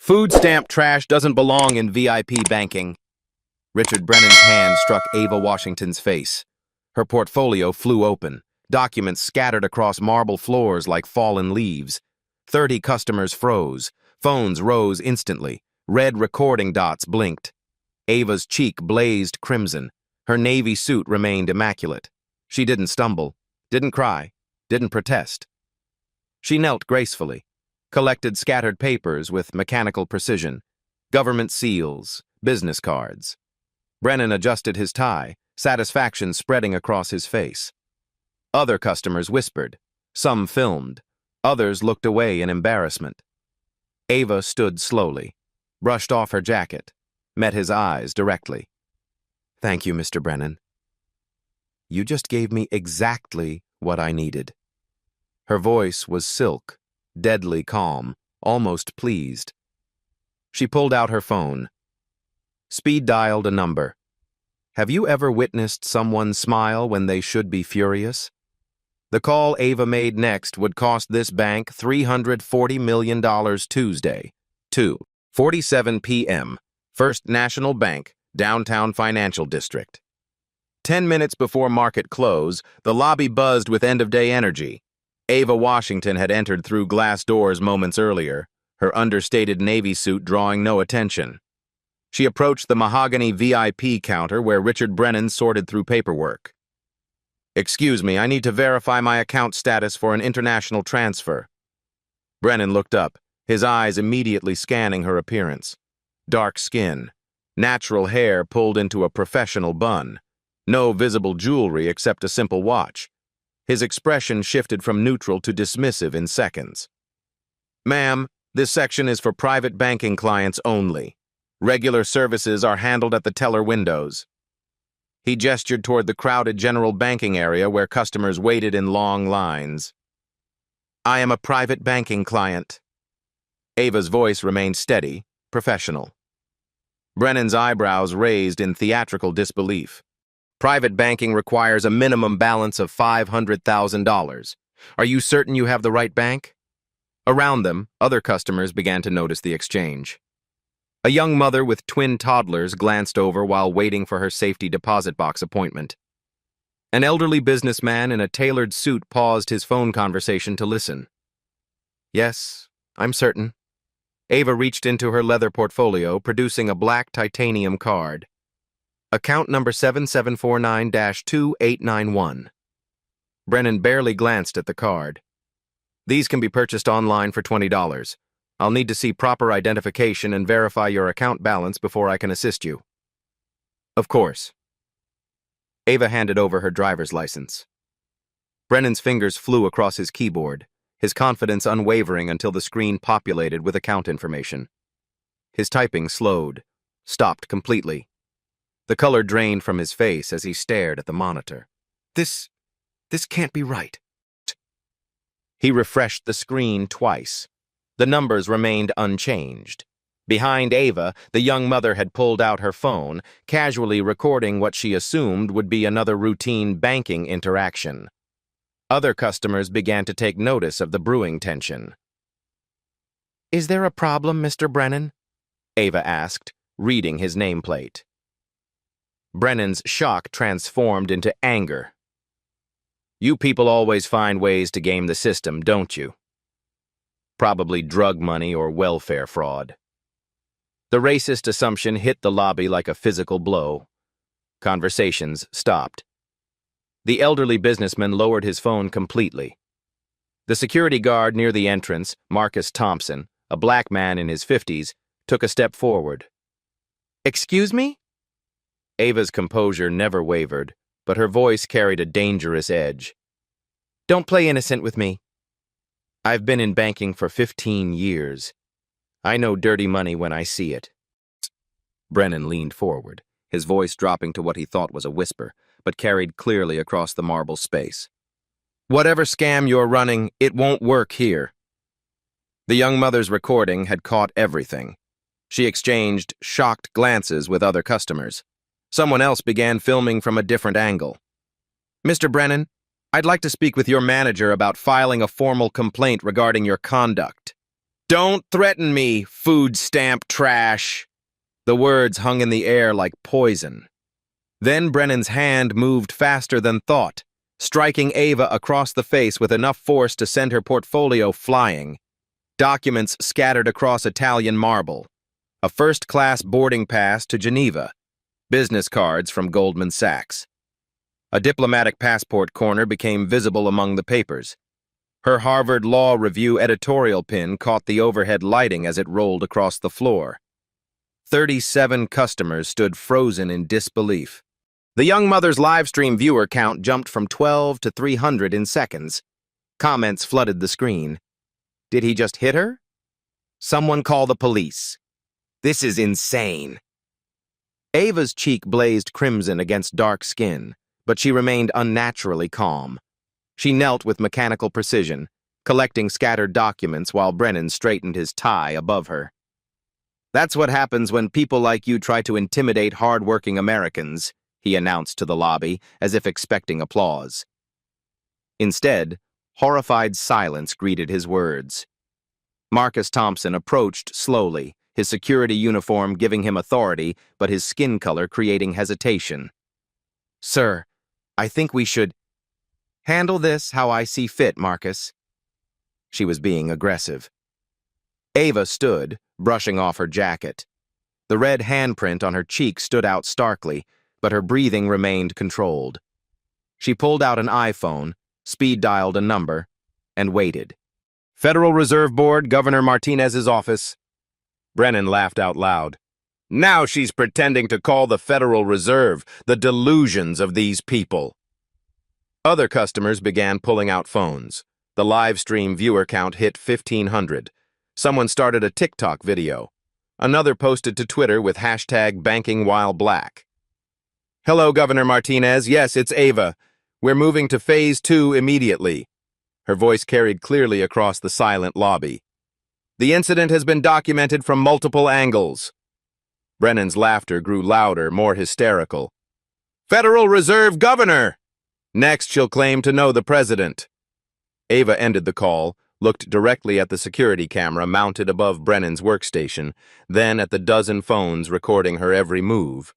Food stamp trash doesn't belong in VIP banking. Richard Brennan's hand struck Ava Washington's face. Her portfolio flew open, documents scattered across marble floors like fallen leaves. 30 customers froze. Phones rose instantly. Red recording dots blinked. Ava's cheek blazed crimson. Her navy suit remained immaculate. She didn't stumble, didn't cry, didn't protest. She knelt gracefully, collected scattered papers with mechanical precision, government seals, business cards. Brennan adjusted his tie, satisfaction spreading across his face. Other customers whispered. Some filmed. Others looked away in embarrassment. Ava stood slowly, brushed off her jacket, met his eyes directly. "Thank you, Mr. Brennan. You just gave me exactly what I needed." Her voice was silk, deadly calm, almost pleased. She pulled out her phone. Speed-dialed a number. Have you ever witnessed someone smile when they should be furious? The call Ava made next would cost this bank $340 million Tuesday, 2:47 p.m., First National Bank, Downtown Financial District. 10 minutes before market close, the lobby buzzed with end-of-day energy. Ava Washington had entered through glass doors moments earlier, her understated navy suit drawing no attention. She approached the mahogany VIP counter where Richard Brennan sorted through paperwork. "Excuse me, I need to verify my account status for an international transfer." Brennan looked up, his eyes immediately scanning her appearance. Dark skin, natural hair pulled into a professional bun, no visible jewelry except a simple watch. His expression shifted from neutral to dismissive in seconds. "Ma'am, this section is for private banking clients only. Regular services are handled at the teller windows." He gestured toward the crowded general banking area where customers waited in long lines. "I am a private banking client." Ava's voice remained steady, professional. Brennan's eyebrows raised in theatrical disbelief. "Private banking requires a minimum balance of $500,000. Are you certain you have the right bank?" Around them, other customers began to notice the exchange. A young mother with twin toddlers glanced over while waiting for her safety deposit box appointment. An elderly businessman in a tailored suit paused his phone conversation to listen. "Yes, I'm certain." Ava reached into her leather portfolio, producing a black titanium card. "Account number 7749-2891. Brennan barely glanced at the card. "These can be purchased online for $20. I'll need to see proper identification and verify your account balance before I can assist you." "Of course." Ava handed over her driver's license. Brennan's fingers flew across his keyboard, his confidence unwavering until the screen populated with account information. His typing slowed, stopped completely. The color drained from his face as he stared at the monitor. This can't be right." He refreshed the screen twice. The numbers remained unchanged. Behind Ava, the young mother had pulled out her phone, casually recording what she assumed would be another routine banking interaction. Other customers began to take notice of the brewing tension. "Is there a problem, Mr. Brennan?" Ava asked, reading his nameplate. Brennan's shock transformed into anger. "You people always find ways to game the system, don't you? Probably drug money or welfare fraud." The racist assumption hit the lobby like a physical blow. Conversations stopped. The elderly businessman lowered his phone completely. The security guard near the entrance, Marcus Thompson, a black man in his 50s, took a step forward. "Excuse me?" Ava's composure never wavered, but her voice carried a dangerous edge. "Don't play innocent with me. I've been in banking for 15 years. I know dirty money when I see it." Brennan leaned forward, his voice dropping to what he thought was a whisper, but carried clearly across the marble space. "Whatever scam you're running, it won't work here." The young mother's recording had caught everything. She exchanged shocked glances with other customers. Someone else began filming from a different angle. "Mr. Brennan, I'd like to speak with your manager about filing a formal complaint regarding your conduct." "Don't threaten me, food stamp trash." The words hung in the air like poison. Then Brennan's hand moved faster than thought, striking Ava across the face with enough force to send her portfolio flying. Documents scattered across Italian marble. A first-class boarding pass to Geneva. Business cards from Goldman Sachs. A diplomatic passport corner became visible among the papers. Her Harvard Law Review editorial pin caught the overhead lighting as it rolled across the floor. 37 customers stood frozen in disbelief. The young mother's livestream viewer count jumped from 12 to 300 in seconds. Comments flooded the screen. Did he just hit her? Someone call the police. This is insane. Ava's cheek blazed crimson against dark skin, but she remained unnaturally calm. She knelt with mechanical precision, collecting scattered documents while Brennan straightened his tie above her. "That's what happens when people like you try to intimidate hard-working Americans," he announced to the lobby, as if expecting applause. Instead, horrified silence greeted his words. Marcus Thompson approached slowly, his security uniform giving him authority, but his skin color creating hesitation. "Sir, I think we should handle this how I see fit, Marcus." She was being aggressive. Ava stood, brushing off her jacket. The red handprint on her cheek stood out starkly, but her breathing remained controlled. She pulled out an iPhone, speed-dialed a number, and waited. "Federal Reserve Board, Governor Martinez's office." Brennan laughed out loud. Now she's pretending to call the Federal Reserve. The delusions of these people. Other customers began pulling out phones. The live stream viewer count hit 1,500. Someone started a TikTok video. Another posted to Twitter with hashtag #BankingWhileBlack. "Hello, Governor Martinez. Yes, it's Ava. We're moving to Phase 2 immediately." Her voice carried clearly across the silent lobby. "The incident has been documented from multiple angles." Brennan's laughter grew louder, more hysterical. "Federal Reserve Governor! Next, she'll claim to know the president." Ava ended the call, looked directly at the security camera mounted above Brennan's workstation, then at the dozen phones recording her every move.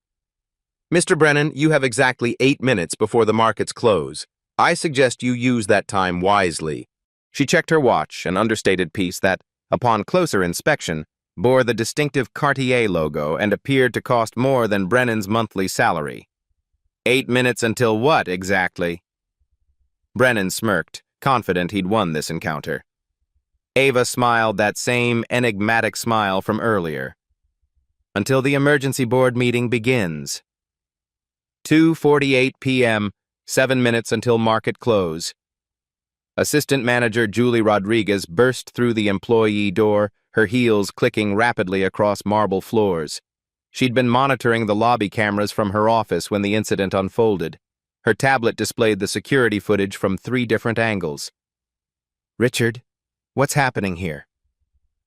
"Mr. Brennan, you have exactly 8 minutes before the markets close. I suggest you use that time wisely." She checked her watch, an understated piece that, upon closer inspection, bore the distinctive Cartier logo and appeared to cost more than Brennan's monthly salary. 8 minutes until what, exactly? Brennan smirked, confident he'd won this encounter. Ava smiled that same enigmatic smile from earlier. "Until the emergency board meeting begins." 2:48 p.m., 7 minutes until market close. Assistant Manager Julie Rodriguez burst through the employee door, her heels clicking rapidly across marble floors. She'd been monitoring the lobby cameras from her office when the incident unfolded. Her tablet displayed the security footage from 3 different angles. "Richard, what's happening here?"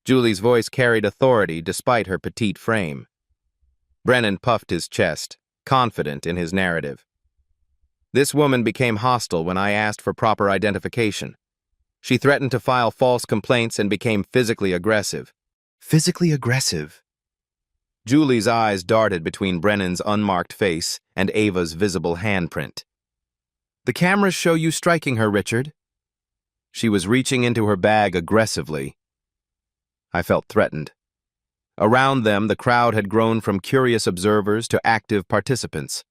Julie's voice carried authority despite her petite frame. Brennan puffed his chest, confident in his narrative. "This woman became hostile when I asked for proper identification. She threatened to file false complaints and became physically aggressive." "Physically aggressive?" Julie's eyes darted between Brennan's unmarked face and Ava's visible handprint. "The cameras show you striking her, Richard." She was reaching into her bag aggressively. I felt threatened. Around them, the crowd had grown from curious observers to active participants.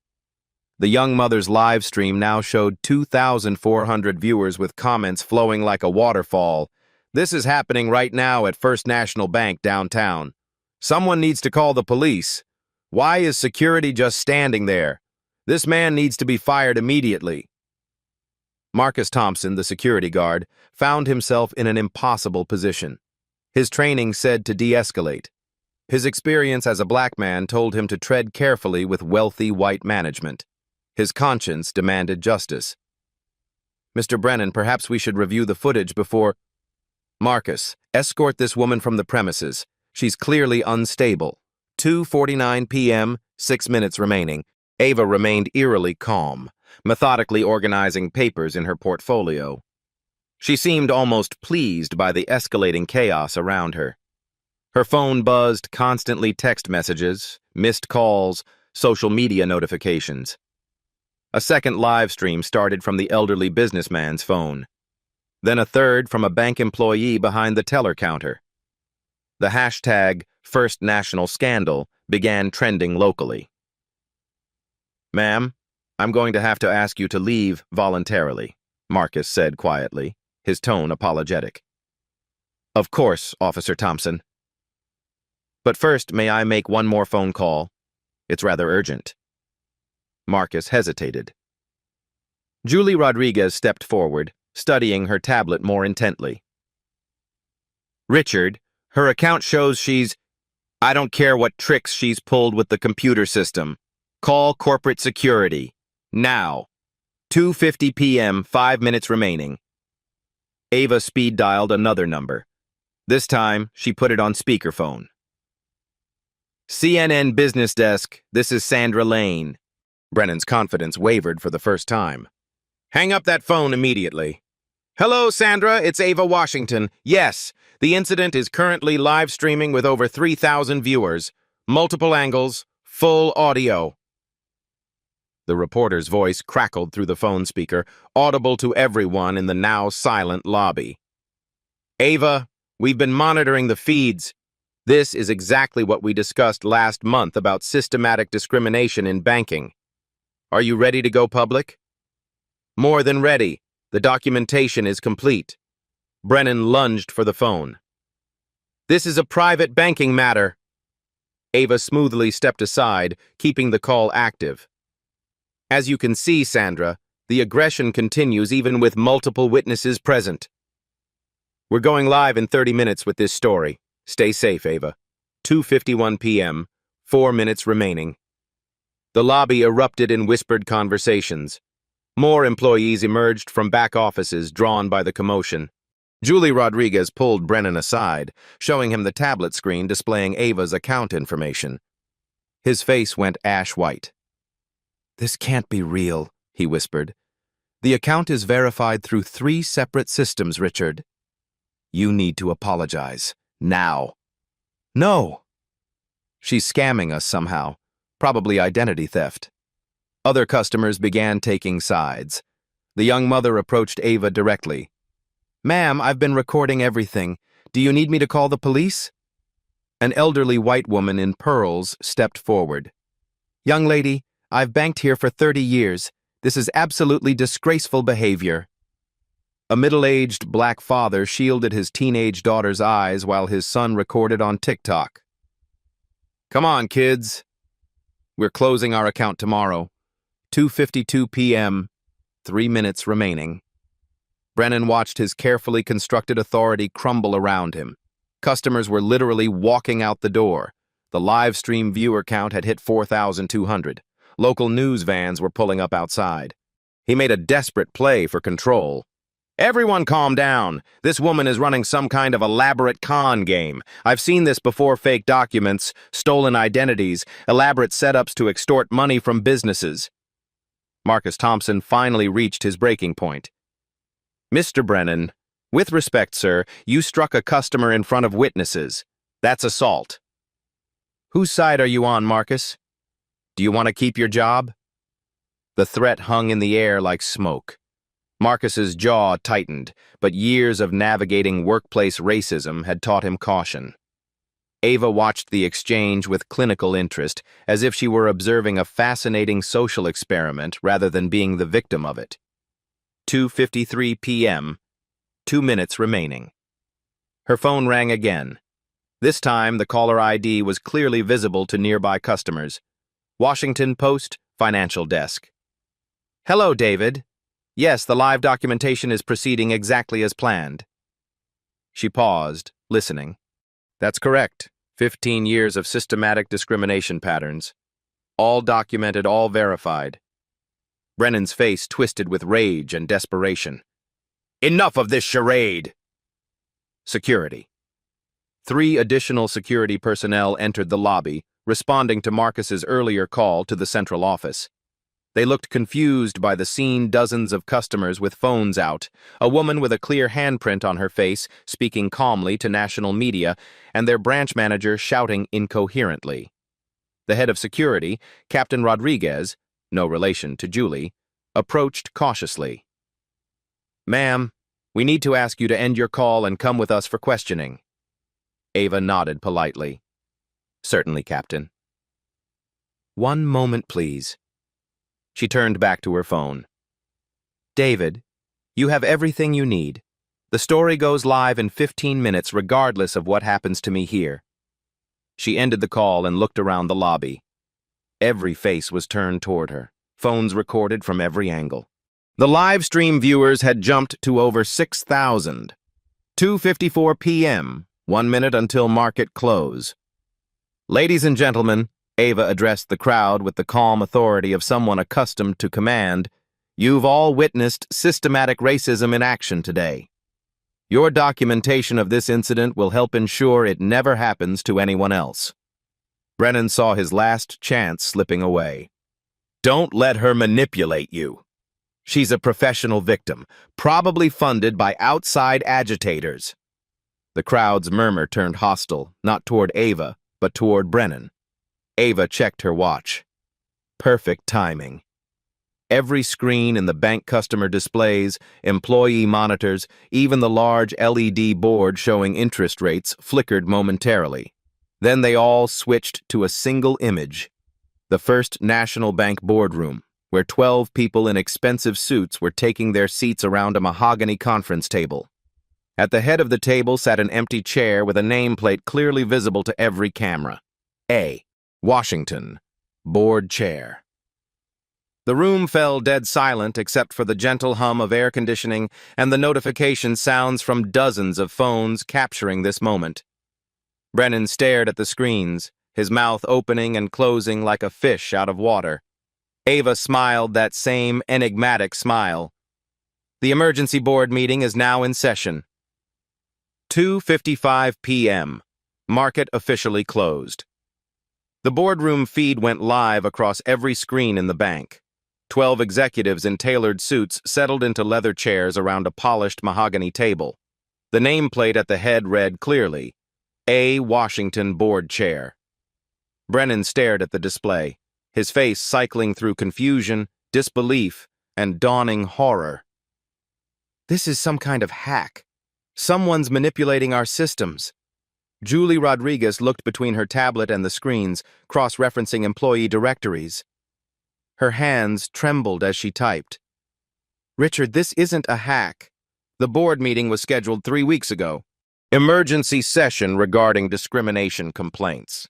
The young mother's live stream now showed 2,400 viewers with comments flowing like a waterfall. "This is happening right now at First National Bank downtown. Someone needs to call the police. Why is security just standing there? This man needs to be fired immediately." Marcus Thompson, the security guard, found himself in an impossible position. His training said to de-escalate. His experience as a black man told him to tread carefully with wealthy white management. His conscience demanded justice. "Mr. Brennan, perhaps we should review the footage before—" "Marcus, escort this woman from the premises. She's clearly unstable." 2:49 p.m., 6 minutes remaining. Ava remained eerily calm, methodically organizing papers in her portfolio. She seemed almost pleased by the escalating chaos around her. Her phone buzzed constantly text messages, missed calls, social media notifications. A second live stream started from the elderly businessman's phone. Then a third from a bank employee behind the teller counter. The hashtag First National Scandal began trending locally. "Ma'am, I'm going to have to ask you to leave voluntarily," Marcus said quietly, his tone apologetic. "Of course, Officer Thompson. But first, may I make one more phone call? It's rather urgent." Marcus hesitated. Julie Rodriguez stepped forward, studying her tablet more intently. "Richard, her account shows she's... I don't care what tricks she's pulled with the computer system. Call corporate security. Now. 2:50 p.m., 5 minutes remaining." Ava speed-dialed another number. This time, she put it on speakerphone. "CNN Business Desk, this is Sandra Lane." Brennan's confidence wavered for the first time. "Hang up that phone immediately." "Hello, Sandra, it's Ava Washington. Yes, the incident is currently live streaming with over 3,000 viewers. Multiple angles, full audio." The reporter's voice crackled through the phone speaker, audible to everyone in the now silent lobby. "Ava, we've been monitoring the feeds. This is exactly what we discussed last month about systematic discrimination in banking. Are you ready to go public?" "More than ready. The documentation is complete." Brennan lunged for the phone. "This is a private banking matter." Ava smoothly stepped aside, keeping the call active. "As you can see, Sandra, the aggression continues even with multiple witnesses present. We're going live in 30 minutes with this story. Stay safe, Ava. 2:51 p.m., 4 minutes remaining." The lobby erupted in whispered conversations. More employees emerged from back offices drawn by the commotion. Julie Rodriguez pulled Brennan aside, showing him the tablet screen displaying Ava's account information. His face went ash-white. "This can't be real," he whispered. "The account is verified through 3 separate systems, Richard. You need to apologize. Now." "No." "She's scamming us somehow. Probably identity theft." Other customers began taking sides. The young mother approached Ava directly. "Ma'am, I've been recording everything. Do you need me to call the police?" An elderly white woman in pearls stepped forward. "Young lady, I've banked here for 30 years. This is absolutely disgraceful behavior." A middle-aged black father shielded his teenage daughter's eyes while his son recorded on TikTok. "Come on, kids. We're closing our account tomorrow. 2:52 p.m., 3 minutes remaining." Brennan watched his carefully constructed authority crumble around him. Customers were literally walking out the door. The live stream viewer count had hit 4,200. Local news vans were pulling up outside. He made a desperate play for control. "Everyone calm down. This woman is running some kind of elaborate con game. I've seen this before: fake documents, stolen identities, elaborate setups to extort money from businesses." Marcus Thompson finally reached his breaking point. "Mr. Brennan, with respect, sir, you struck a customer in front of witnesses. That's assault." "Whose side are you on, Marcus? Do you want to keep your job?" The threat hung in the air like smoke. Marcus's jaw tightened, but years of navigating workplace racism had taught him caution. Ava watched the exchange with clinical interest, as if she were observing a fascinating social experiment rather than being the victim of it. 2:53 p.m., 2 minutes remaining. Her phone rang again. This time, the caller ID was clearly visible to nearby customers. Washington Post, Financial Desk. "Hello, David. Yes, the live documentation is proceeding exactly as planned." She paused, listening. "That's correct. 15 years of systematic discrimination patterns. All documented, all verified." Brennan's face twisted with rage and desperation. "Enough of this charade!" Security. 3 additional security personnel entered the lobby, responding to Marcus's earlier call to the central office. They looked confused by the scene, dozens of customers with phones out, a woman with a clear handprint on her face speaking calmly to national media, and their branch manager shouting incoherently. The head of security, Captain Rodriguez, no relation to Julie, approached cautiously. "Ma'am, we need to ask you to end your call and come with us for questioning." Ava nodded politely. "Certainly, Captain." "One moment, please." She turned back to her phone. "David, you have everything you need. The story goes live in 15 minutes regardless of what happens to me here." She ended the call and looked around the lobby. Every face was turned toward her, phones recorded from every angle. The live stream viewers had jumped to over 6,000. 2:54 p.m., 1 minute until market close. "Ladies and gentlemen," Ava addressed the crowd with the calm authority of someone accustomed to command, "you've all witnessed systematic racism in action today. Your documentation of this incident will help ensure it never happens to anyone else." Brennan saw his last chance slipping away. "Don't let her manipulate you. She's a professional victim, probably funded by outside agitators." The crowd's murmur turned hostile, not toward Ava, but toward Brennan. Ava checked her watch. Perfect timing. Every screen in the bank customer displays, employee monitors, even the large LED board showing interest rates flickered momentarily. Then they all switched to a single image. The First National Bank boardroom, where 12 people in expensive suits were taking their seats around a mahogany conference table. At the head of the table sat an empty chair with a nameplate clearly visible to every camera. A. Washington, board chair. The room fell dead silent except for the gentle hum of air conditioning and the notification sounds from dozens of phones capturing this moment. Brennan stared at the screens, his mouth opening and closing like a fish out of water. Ava smiled that same enigmatic smile. The emergency board meeting is now in session. 2:55 p.m. Market officially closed. The boardroom feed went live across every screen in the bank. 12 executives in tailored suits settled into leather chairs around a polished mahogany table. The nameplate at the head read clearly, A. Washington Board Chair. Brennan stared at the display, his face cycling through confusion, disbelief, and dawning horror. This is some kind of hack. Someone's manipulating our systems. Julie Rodriguez looked between her tablet and the screens, cross-referencing employee directories. Her hands trembled as she typed. "Richard, this isn't a hack. The board meeting was scheduled 3 weeks ago. Emergency session regarding discrimination complaints."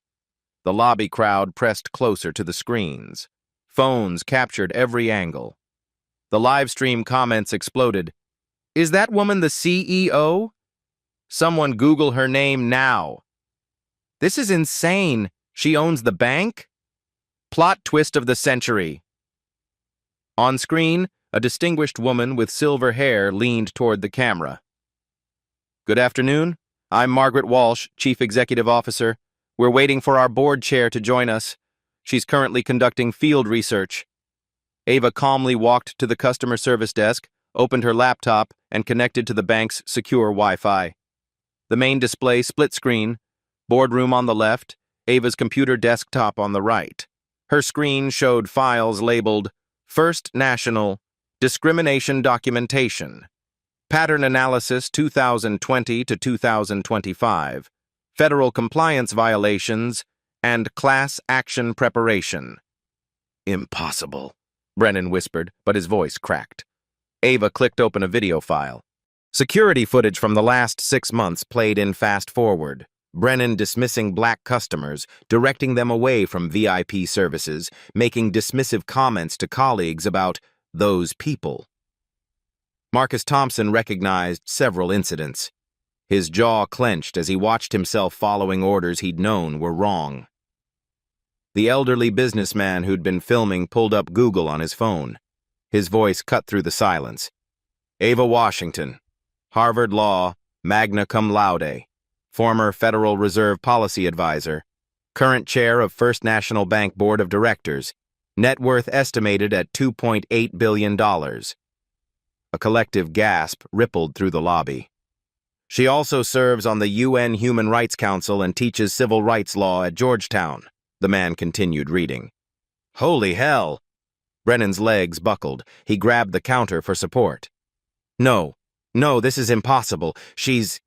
The lobby crowd pressed closer to the screens. Phones captured every angle. The live stream comments exploded. "Is that woman the CEO? Someone Google her name now. This is insane. She owns the bank? Plot twist of the century." On screen, a distinguished woman with silver hair leaned toward the camera. "Good afternoon. I'm Margaret Walsh, Chief Executive Officer. We're waiting for our board chair to join us. She's currently conducting field research." Ava calmly walked to the customer service desk, opened her laptop, and connected to the bank's secure Wi-Fi. The main display split screen, boardroom on the left, Ava's computer desktop on the right. Her screen showed files labeled First National, Discrimination Documentation, Pattern Analysis 2020 to 2025, Federal Compliance Violations, and Class Action Preparation. "Impossible," Brennan whispered, but his voice cracked. Ava clicked open a video file. Security footage from the last 6 months played in fast forward. Brennan dismissing black customers, directing them away from VIP services, making dismissive comments to colleagues about those people. Marcus Thompson recognized several incidents. His jaw clenched as he watched himself following orders he'd known were wrong. The elderly businessman who'd been filming pulled up Google on his phone. His voice cut through the silence. Ava Washington, Harvard Law, magna cum laude, former Federal Reserve Policy Advisor, current chair of First National Bank Board of Directors. Net worth estimated at $2.8 billion. A collective gasp rippled through the lobby. She also serves on the UN Human Rights Council and teaches civil rights law at Georgetown, the man continued reading. Holy hell! Brennan's legs buckled. He grabbed the counter for support. No, this is impossible. She's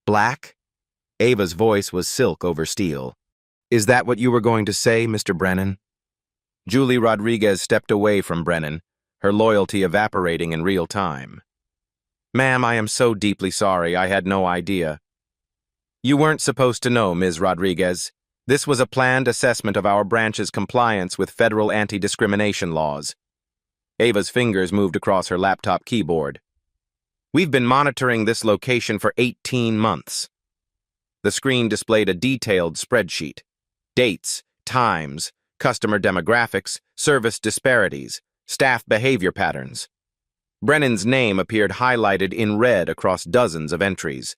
black? Ava's voice was silk over steel. Is that what you were going to say, Mr. Brennan? Julie Rodriguez stepped away from Brennan, her loyalty evaporating in real time. Ma'am, I am so deeply sorry. I had no idea. You weren't supposed to know, Ms. Rodriguez. This was a planned assessment of our branch's compliance with federal anti-discrimination laws. Ava's fingers moved across her laptop keyboard. We've been monitoring this location for 18 months. The screen displayed a detailed spreadsheet. Dates, times, customer demographics, service disparities, staff behavior patterns. Brennan's name appeared highlighted in red across dozens of entries.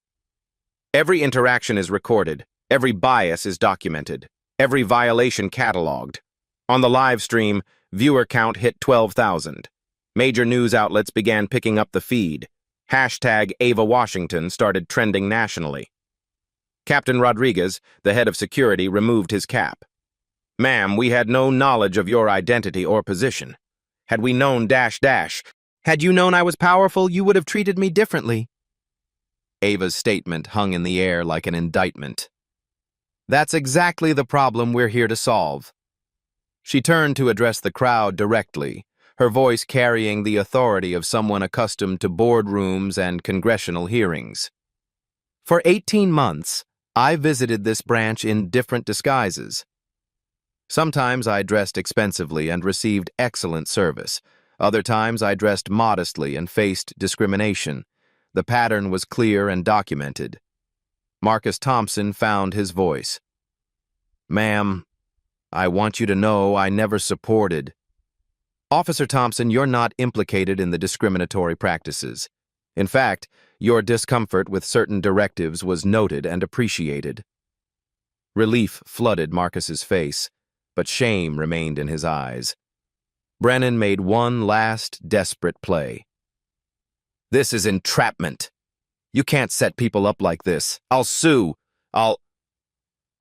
Every interaction is recorded, every bias is documented, every violation cataloged. On the live stream, viewer count hit 12,000. Major news outlets began picking up the feed. Hashtag Ava Washington started trending nationally. Captain Rodriguez, the head of security, removed his cap. Ma'am, we had no knowledge of your identity or position. Had we known ... Had you known I was powerful, you would have treated me differently. Ava's statement hung in the air like an indictment. That's exactly the problem we're here to solve. She turned to address the crowd directly, her voice carrying the authority of someone accustomed to boardrooms and congressional hearings. For 18 months, I visited this branch in different disguises. Sometimes I dressed expensively and received excellent service. Other times I dressed modestly and faced discrimination. The pattern was clear and documented. Marcus Thompson found his voice. Ma'am, I want you to know I never supported. Officer Thompson, you're not implicated in the discriminatory practices. In fact, your discomfort with certain directives was noted and appreciated. Relief flooded Marcus's face, but shame remained in his eyes. Brennan made one last desperate play. This is entrapment. You can't set people up like this. I'll sue.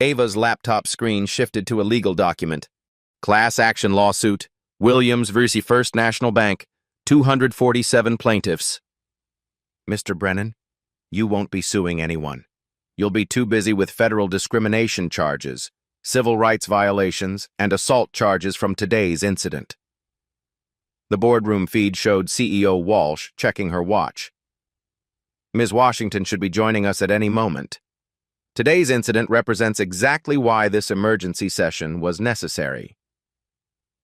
Ava's laptop screen shifted to a legal document. Class action lawsuit. Williams v. First National Bank. 247 plaintiffs. Mr. Brennan, you won't be suing anyone. You'll be too busy with federal discrimination charges, civil rights violations, and assault charges from today's incident. The boardroom feed showed CEO Walsh checking her watch. Ms. Washington should be joining us at any moment. Today's incident represents exactly why this emergency session was necessary.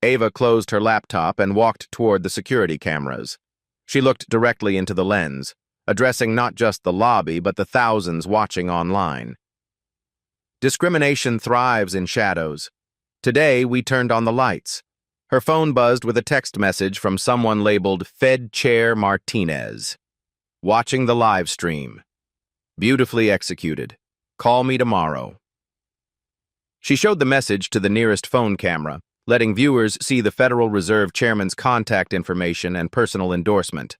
Ava closed her laptop and walked toward the security cameras. She looked directly into the lens, addressing not just the lobby but the thousands watching online. Discrimination thrives in shadows. Today, we turned on the lights. Her phone buzzed with a text message from someone labeled Fed Chair Martinez. Watching the live stream. Beautifully executed. Call me tomorrow. She showed the message to the nearest phone camera, letting viewers see the Federal Reserve Chairman's contact information and personal endorsement.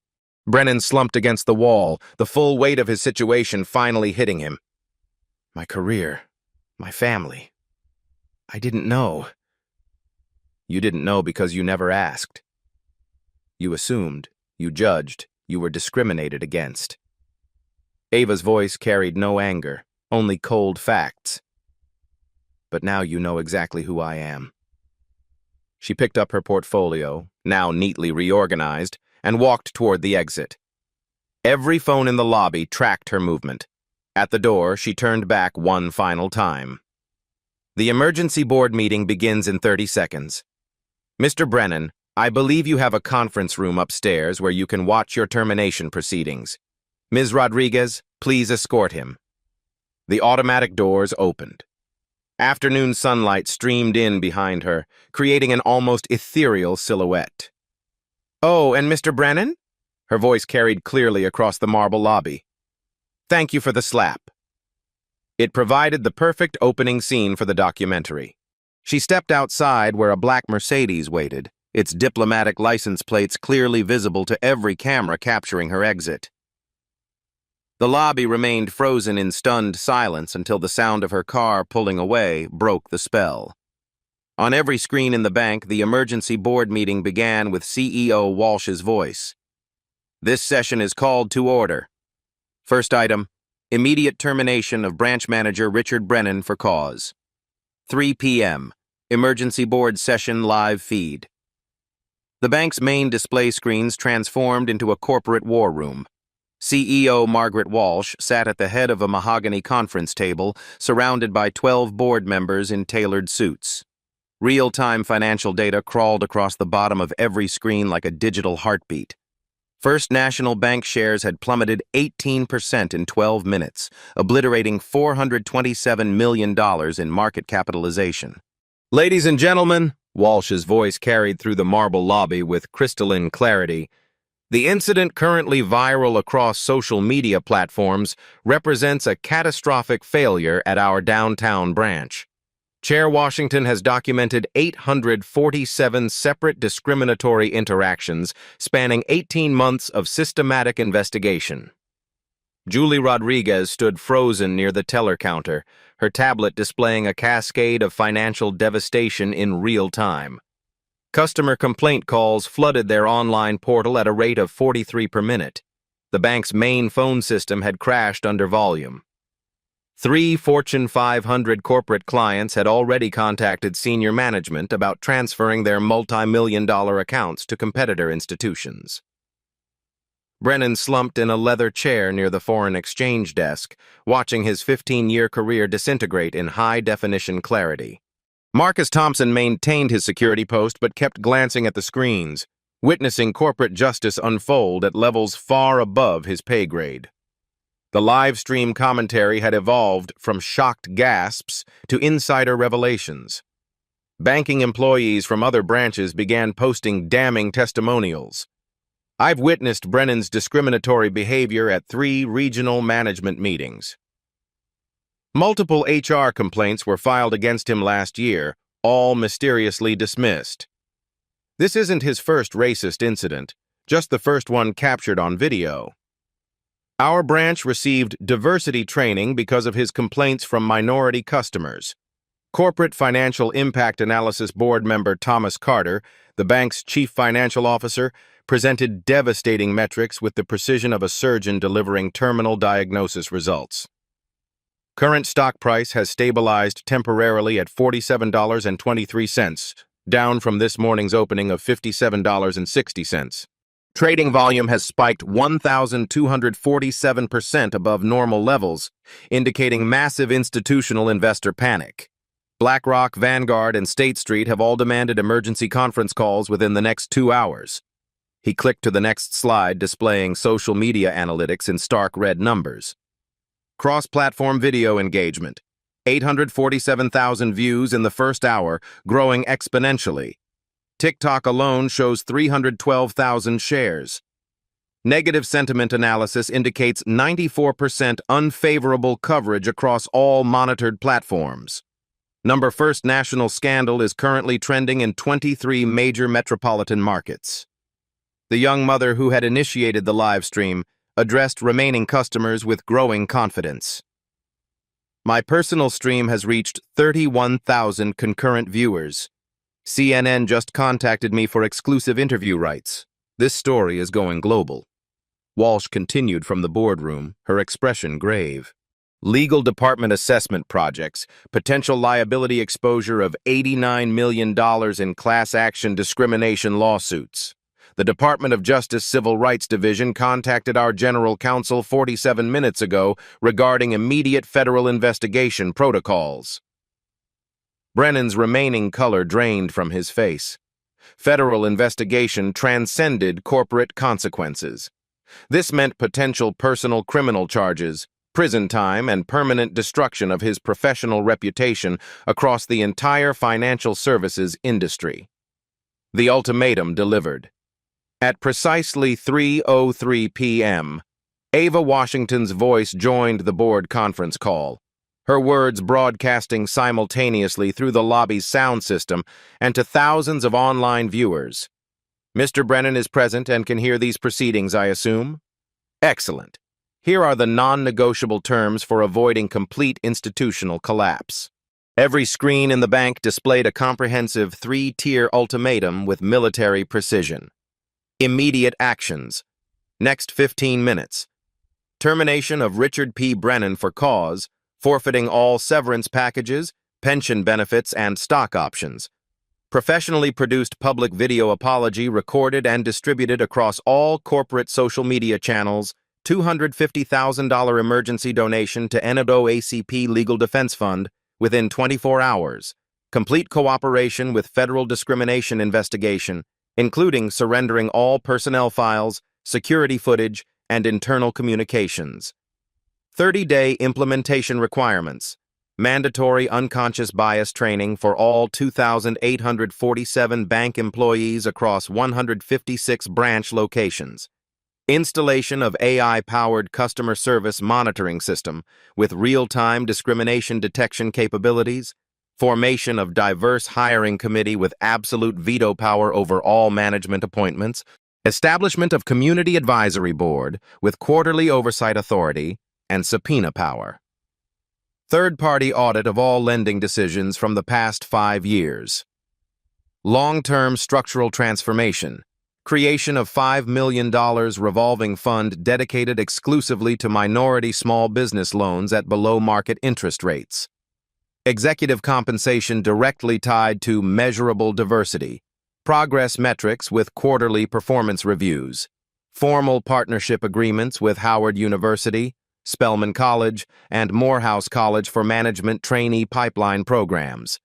Brennan slumped against the wall, the full weight of his situation finally hitting him. My career. My family. I didn't know. You didn't know because you never asked. You assumed, you judged, you were discriminated against. Ava's voice carried no anger, only cold facts. But now you know exactly who I am. She picked up her portfolio, now neatly reorganized, and walked toward the exit. Every phone in the lobby tracked her movement. At the door, she turned back one final time. The emergency board meeting begins in 30 seconds. Mr. Brennan, I believe you have a conference room upstairs where you can watch your termination proceedings. Ms. Rodriguez, please escort him. The automatic doors opened. Afternoon sunlight streamed in behind her, creating an almost ethereal silhouette. Oh, and Mr. Brennan? Her voice carried clearly across the marble lobby. Thank you for the slap. It provided the perfect opening scene for the documentary. She stepped outside where a black Mercedes waited, its diplomatic license plates clearly visible to every camera capturing her exit. The lobby remained frozen in stunned silence until the sound of her car pulling away broke the spell. On every screen in the bank, the emergency board meeting began with CEO Walsh's voice. This session is called to order. First item, immediate termination of branch manager Richard Brennan for cause. 3 p.m., emergency board session live feed. The bank's main display screens transformed into a corporate war room. CEO Margaret Walsh sat at the head of a mahogany conference table, surrounded by 12 board members in tailored suits. Real-time financial data crawled across the bottom of every screen like a digital heartbeat. First National Bank shares had plummeted 18% in 12 minutes, obliterating $427 million in market capitalization. Ladies and gentlemen, Walsh's voice carried through the marble lobby with crystalline clarity. The incident currently viral across social media platforms represents a catastrophic failure at our downtown branch. Chair Washington has documented 847 separate discriminatory interactions spanning 18 months of systematic investigation. Julie Rodriguez stood frozen near the teller counter, her tablet displaying a cascade of financial devastation in real time. Customer complaint calls flooded their online portal at a rate of 43 per minute. The bank's main phone system had crashed under volume. 3 Fortune 500 corporate clients had already contacted senior management about transferring their multi-million-dollar accounts to competitor institutions. Brennan slumped in a leather chair near the foreign exchange desk, watching his 15-year career disintegrate in high-definition clarity. Marcus Thompson maintained his security post but kept glancing at the screens, witnessing corporate justice unfold at levels far above his pay grade. The live stream commentary had evolved from shocked gasps to insider revelations. Banking employees from other branches began posting damning testimonials. I've witnessed Brennan's discriminatory behavior at 3 regional management meetings. Multiple HR complaints were filed against him last year, all mysteriously dismissed. This isn't his first racist incident, just the first one captured on video. Our branch received diversity training because of his complaints from minority customers. Corporate Financial Impact Analysis Board member Thomas Carter, the bank's chief financial officer, presented devastating metrics with the precision of a surgeon delivering terminal diagnosis results. Current stock price has stabilized temporarily at $47.23, down from this morning's opening of $57.60. Trading volume has spiked 1,247% above normal levels, indicating massive institutional investor panic. BlackRock, Vanguard, and State Street have all demanded emergency conference calls within the next 2 hours. He clicked to the next slide, displaying social media analytics in stark red numbers. Cross-platform video engagement. 847,000 views in the first hour, growing exponentially. TikTok alone shows 312,000 shares. Negative sentiment analysis indicates 94% unfavorable coverage across all monitored platforms. Number First national scandal is currently trending in 23 major metropolitan markets. The young mother who had initiated the live stream addressed remaining customers with growing confidence. My personal stream has reached 31,000 concurrent viewers. CNN just contacted me for exclusive interview rights. This story is going global. Walsh continued from the boardroom, her expression grave. Legal department assessment projects, potential liability exposure of $89 million in class action discrimination lawsuits. The Department of Justice Civil Rights Division contacted our general counsel 47 minutes ago regarding immediate federal investigation protocols. Brennan's remaining color drained from his face. Federal investigation transcended corporate consequences. This meant potential personal criminal charges, prison time, and permanent destruction of his professional reputation across the entire financial services industry. The ultimatum delivered. At precisely 3:03 p.m., Ava Washington's voice joined the board conference call. her words broadcasting simultaneously through the lobby's sound system and to thousands of online viewers. Mr. Brennan is present and can hear these proceedings, I assume? Excellent. Here are the non-negotiable terms for avoiding complete institutional collapse. Every screen in the bank displayed a comprehensive three-tier ultimatum with military precision. Immediate actions. Next 15 minutes. Termination of Richard P. Brennan for cause, forfeiting all severance packages, pension benefits, and stock options. Professionally produced public video apology recorded and distributed across all corporate social media channels, $250,000 emergency donation to NAACP Legal Defense Fund within 24 hours. Complete cooperation with federal discrimination investigation, including surrendering all personnel files, security footage, and internal communications. 30-day implementation requirements. Mandatory unconscious bias training for all 2,847 bank employees across 156 branch locations. Installation of AI-powered customer service monitoring system with real-time discrimination detection capabilities. Formation of diverse hiring committee with absolute veto power over all management appointments. Establishment of community advisory board with quarterly oversight authority and subpoena power. Third-party audit of all lending decisions from the past 5 years. Long-term structural transformation. Creation of $5 million revolving fund dedicated exclusively to minority small business loans at below-market interest rates. Executive compensation directly tied to measurable diversity. Progress metrics with quarterly performance reviews. Formal partnership agreements with Howard University, Spelman College, and Morehouse College for management trainee pipeline programs.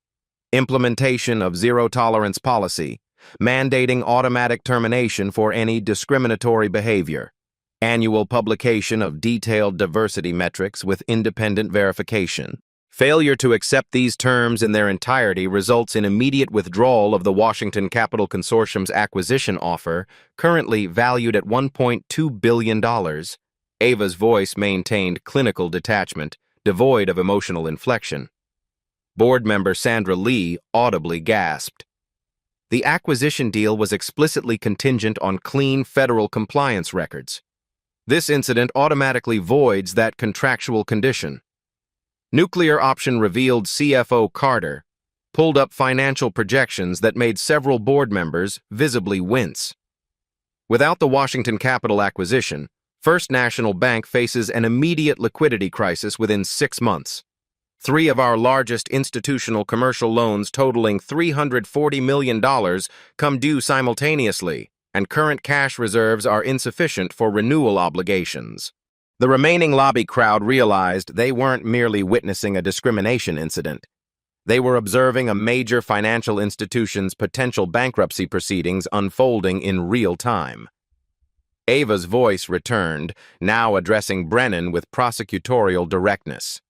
Implementation of zero-tolerance policy, mandating automatic termination for any discriminatory behavior. Annual publication of detailed diversity metrics with independent verification. Failure to accept these terms in their entirety results in immediate withdrawal of the Washington Capital Consortium's acquisition offer, currently valued at $1.2 billion. Ava's voice maintained clinical detachment, devoid of emotional inflection. Board member Sandra Lee audibly gasped. The acquisition deal was explicitly contingent on clean federal compliance records. This incident automatically voids that contractual condition. Nuclear option revealed CFO Carter pulled up financial projections that made several board members visibly wince. Without the Washington Capital acquisition, First National Bank faces an immediate liquidity crisis within 6 months. 3 of our largest institutional commercial loans totaling $340 million come due simultaneously, and current cash reserves are insufficient for renewal obligations. The remaining lobby crowd realized they weren't merely witnessing a discrimination incident. They were observing a major financial institution's potential bankruptcy proceedings unfolding in real time. Ava's voice returned, now addressing Brennan with prosecutorial directness.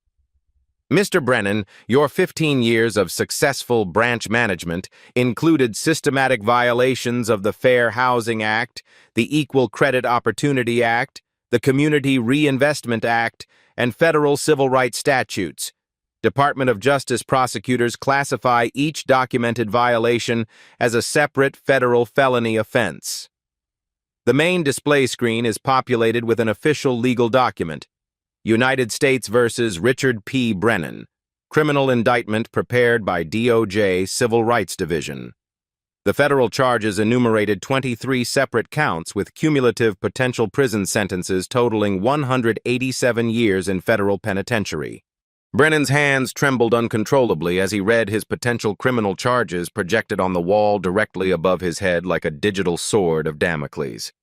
Mr. Brennan, your 15 years of successful branch management included systematic violations of the Fair Housing Act, the Equal Credit Opportunity Act, the Community Reinvestment Act, and federal civil rights statutes. Department of Justice prosecutors classify each documented violation as a separate federal felony offense. The main display screen is populated with an official legal document, United States versus Richard P. Brennan, criminal indictment prepared by DOJ Civil Rights Division. The federal charges enumerated 23 separate counts with cumulative potential prison sentences totaling 187 years in federal penitentiary. Brennan's hands trembled uncontrollably as he read his potential criminal charges projected on the wall directly above his head like a digital sword of Damocles.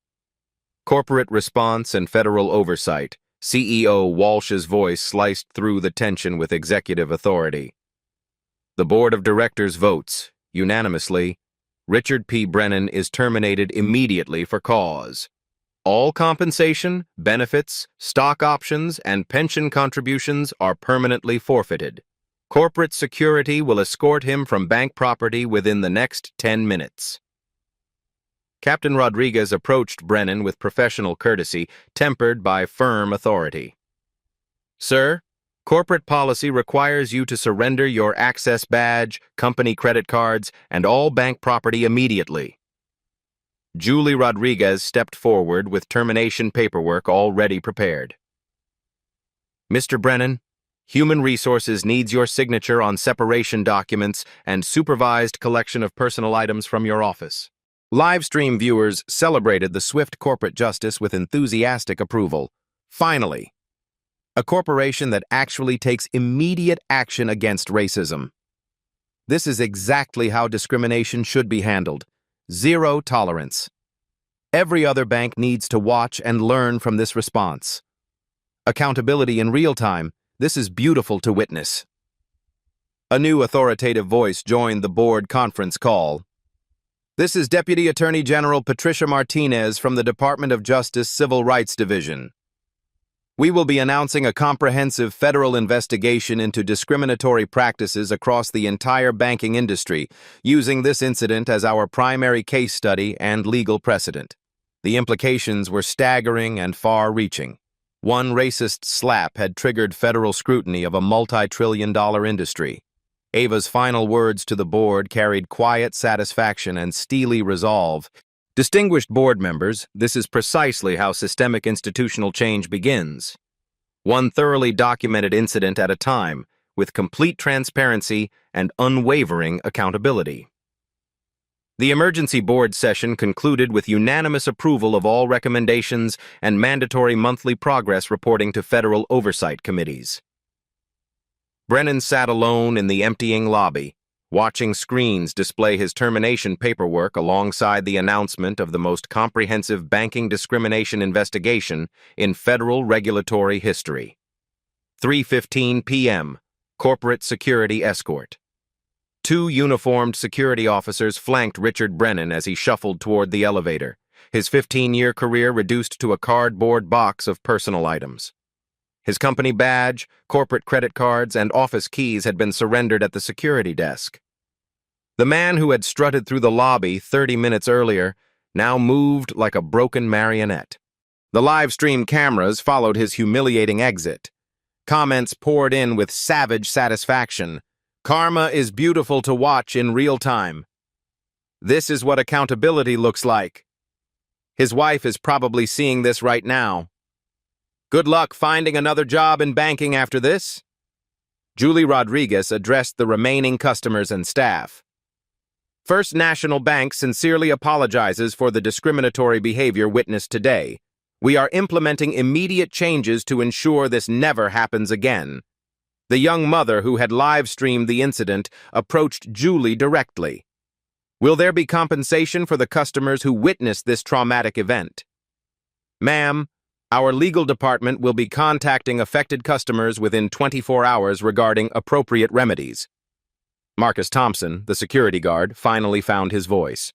Corporate response and federal oversight. CEO Walsh's voice sliced through the tension with executive authority. The board of directors votes, unanimously, Richard P. Brennan is terminated immediately for cause. All compensation, benefits, stock options, and pension contributions are permanently forfeited. Corporate security will escort him from bank property within the next 10 minutes. Captain Rodriguez approached Brennan with professional courtesy, tempered by firm authority. Sir, Corporate policy requires you to surrender your access badge, company credit cards, and all bank property immediately. Julie Rodriguez stepped forward with termination paperwork already prepared. Mr. Brennan, Human Resources needs your signature on separation documents and supervised collection of personal items from your office. Livestream viewers celebrated the swift corporate justice with enthusiastic approval. Finally, a corporation that actually takes immediate action against racism. This is exactly how discrimination should be handled. Zero tolerance. Every other bank needs to watch and learn from this response. Accountability in real time, this is beautiful to witness. A new authoritative voice joined the board conference call. This is Deputy Attorney General Patricia Martinez from the Department of Justice Civil Rights Division. We will be announcing a comprehensive federal investigation into discriminatory practices across the entire banking industry, using this incident as our primary case study and legal precedent. The implications were staggering and far-reaching. One racist slap had triggered federal scrutiny of a multi-trillion-dollar industry. Ava's final words to the board carried quiet satisfaction and steely resolve. Distinguished board members, this is precisely how systemic institutional change begins. One thoroughly documented incident at a time, with complete transparency and unwavering accountability. The emergency board session concluded with unanimous approval of all recommendations and mandatory monthly progress reporting to federal oversight committees. Brennan sat alone in the emptying lobby, watching screens display his termination paperwork alongside the announcement of the most comprehensive banking discrimination investigation in federal regulatory history. 3:15 p.m., corporate security escort. Two uniformed security officers flanked Richard Brennan as he shuffled toward the elevator, his 15-year career reduced to a cardboard box of personal items. His company badge, corporate credit cards, and office keys had been surrendered at the security desk. The man who had strutted through the lobby 30 minutes earlier now moved like a broken marionette. The live-stream cameras followed his humiliating exit. Comments poured in with savage satisfaction. Karma is beautiful to watch in real time. This is what accountability looks like. His wife is probably seeing this right now. Good luck finding another job in banking after this. Julie Rodriguez addressed the remaining customers and staff. First National Bank sincerely apologizes for the discriminatory behavior witnessed today. We are implementing immediate changes to ensure this never happens again. The young mother who had live-streamed the incident approached Julie directly. Will there be compensation for the customers who witnessed this traumatic event? Ma'am, our legal department will be contacting affected customers within 24 hours regarding appropriate remedies. Marcus Thompson, the security guard, finally found his voice.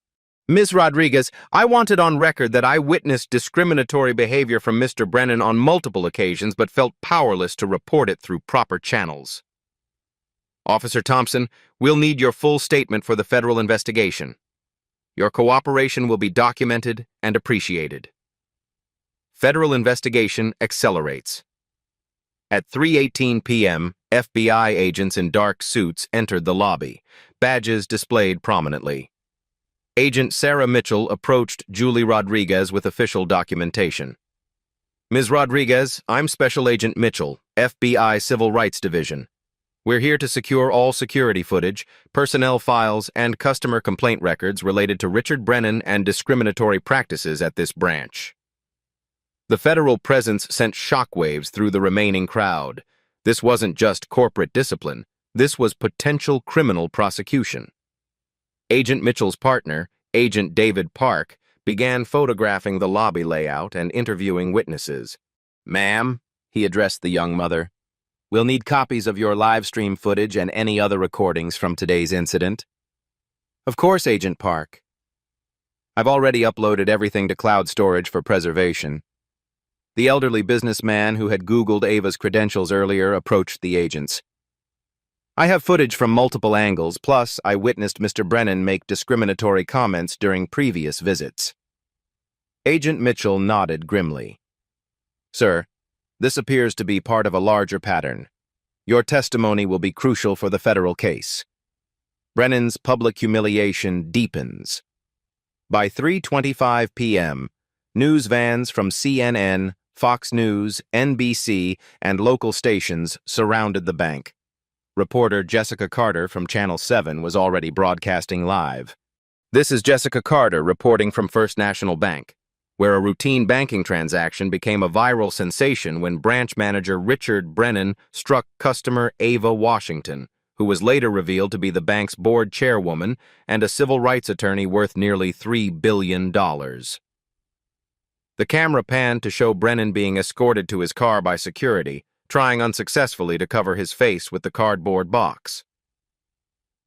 Ms. Rodriguez, I want it on record that I witnessed discriminatory behavior from Mr. Brennan on multiple occasions but felt powerless to report it through proper channels. Officer Thompson, we'll need your full statement for the federal investigation. Your cooperation will be documented and appreciated. Federal investigation accelerates. At 3:18 p.m., FBI agents in dark suits entered the lobby, badges displayed prominently. Agent Sarah Mitchell approached Julie Rodriguez with official documentation. Ms. Rodriguez, I'm Special Agent Mitchell, FBI Civil Rights Division. We're here to secure all security footage, personnel files, and customer complaint records related to Richard Brennan and discriminatory practices at this branch. The federal presence sent shockwaves through the remaining crowd. This wasn't just corporate discipline. This was potential criminal prosecution. Agent Mitchell's partner, Agent David Park, began photographing the lobby layout and interviewing witnesses. Ma'am, he addressed the young mother, we'll need copies of your live stream footage and any other recordings from today's incident. Of course, Agent Park. I've already uploaded everything to cloud storage for preservation. The elderly businessman who had Googled Ava's credentials earlier approached the agents. I have footage from multiple angles, plus I witnessed Mr. Brennan make discriminatory comments during previous visits. Agent Mitchell nodded grimly. Sir, this appears to be part of a larger pattern. Your testimony will be crucial for the federal case. Brennan's public humiliation deepens. By 3:25 p.m., news vans from CNN, Fox News, NBC, and local stations surrounded the bank. Reporter Jessica Carter from Channel 7 was already broadcasting live. This is Jessica Carter reporting from First National Bank, where a routine banking transaction became a viral sensation when branch manager Richard Brennan struck customer Ava Washington, who was later revealed to be the bank's board chairwoman and a civil rights attorney worth nearly $3 billion. The camera panned to show Brennan being escorted to his car by security, trying unsuccessfully to cover his face with the cardboard box.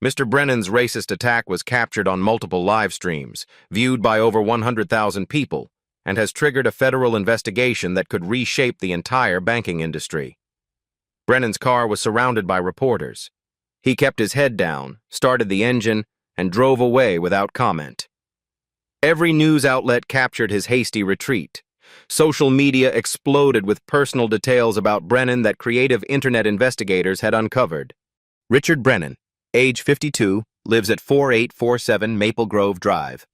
Mr. Brennan's racist attack was captured on multiple live streams, viewed by over 100,000 people, and has triggered a federal investigation that could reshape the entire banking industry. Brennan's car was surrounded by reporters. He kept his head down, started the engine, and drove away without comment. Every news outlet captured his hasty retreat. Social media exploded with personal details about Brennan that creative internet investigators had uncovered. Richard Brennan, age 52, lives at 4847 Maple Grove Drive.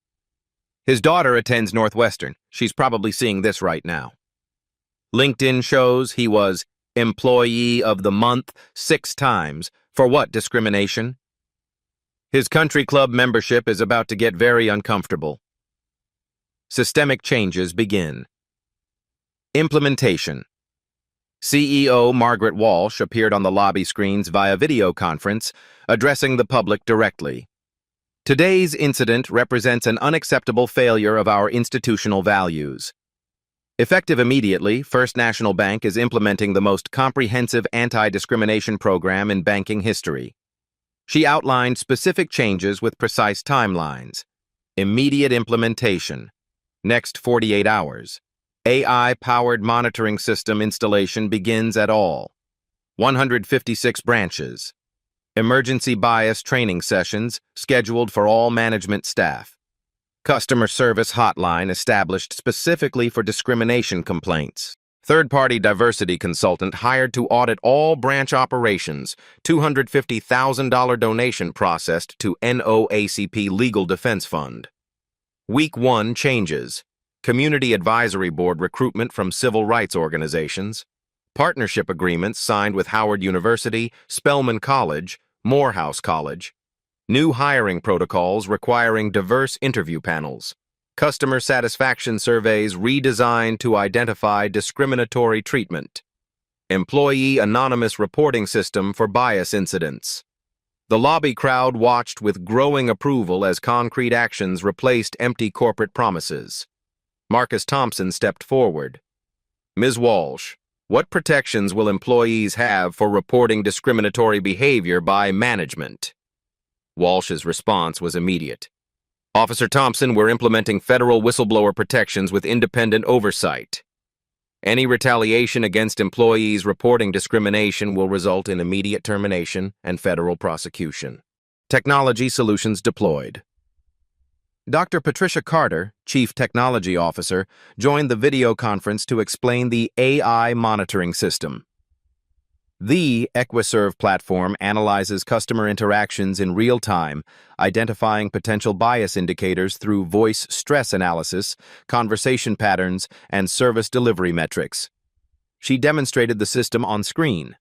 His daughter attends Northwestern. She's probably seeing this right now. LinkedIn shows he was Employee of the Month 6 times. For what discrimination? His country club membership is about to get very uncomfortable. Systemic changes begin. Implementation. CEO Margaret Walsh appeared on the lobby screens via video conference, addressing the public directly. Today's incident represents an unacceptable failure of our institutional values. Effective immediately, First National Bank is implementing the most comprehensive anti-discrimination program in banking history. She outlined specific changes with precise timelines. Immediate implementation. Next 48 hours. AI-powered monitoring system installation begins at all. 156 branches. Emergency bias training sessions scheduled for all management staff. Customer service hotline established specifically for discrimination complaints. Third-party diversity consultant hired to audit all branch operations. $250,000 donation processed to NOACP Legal Defense Fund. Week 1 changes. Community Advisory Board recruitment from civil rights organizations. Partnership agreements signed with Howard University, Spelman College, Morehouse College. New hiring protocols requiring diverse interview panels. Customer satisfaction surveys redesigned to identify discriminatory treatment. Employee anonymous reporting system for bias incidents. The lobby crowd watched with growing approval as concrete actions replaced empty corporate promises. Marcus Thompson stepped forward. Ms. Walsh, what protections will employees have for reporting discriminatory behavior by management? Walsh's response was immediate. Officer Thompson, we're implementing federal whistleblower protections with independent oversight. Any retaliation against employees reporting discrimination will result in immediate termination and federal prosecution. Technology solutions deployed. Dr. Patricia Carter, Chief Technology Officer, joined the video conference to explain the AI monitoring system. The Equiserve platform analyzes customer interactions in real time, identifying potential bias indicators through voice stress analysis, conversation patterns, and service delivery metrics. She demonstrated the system on screen.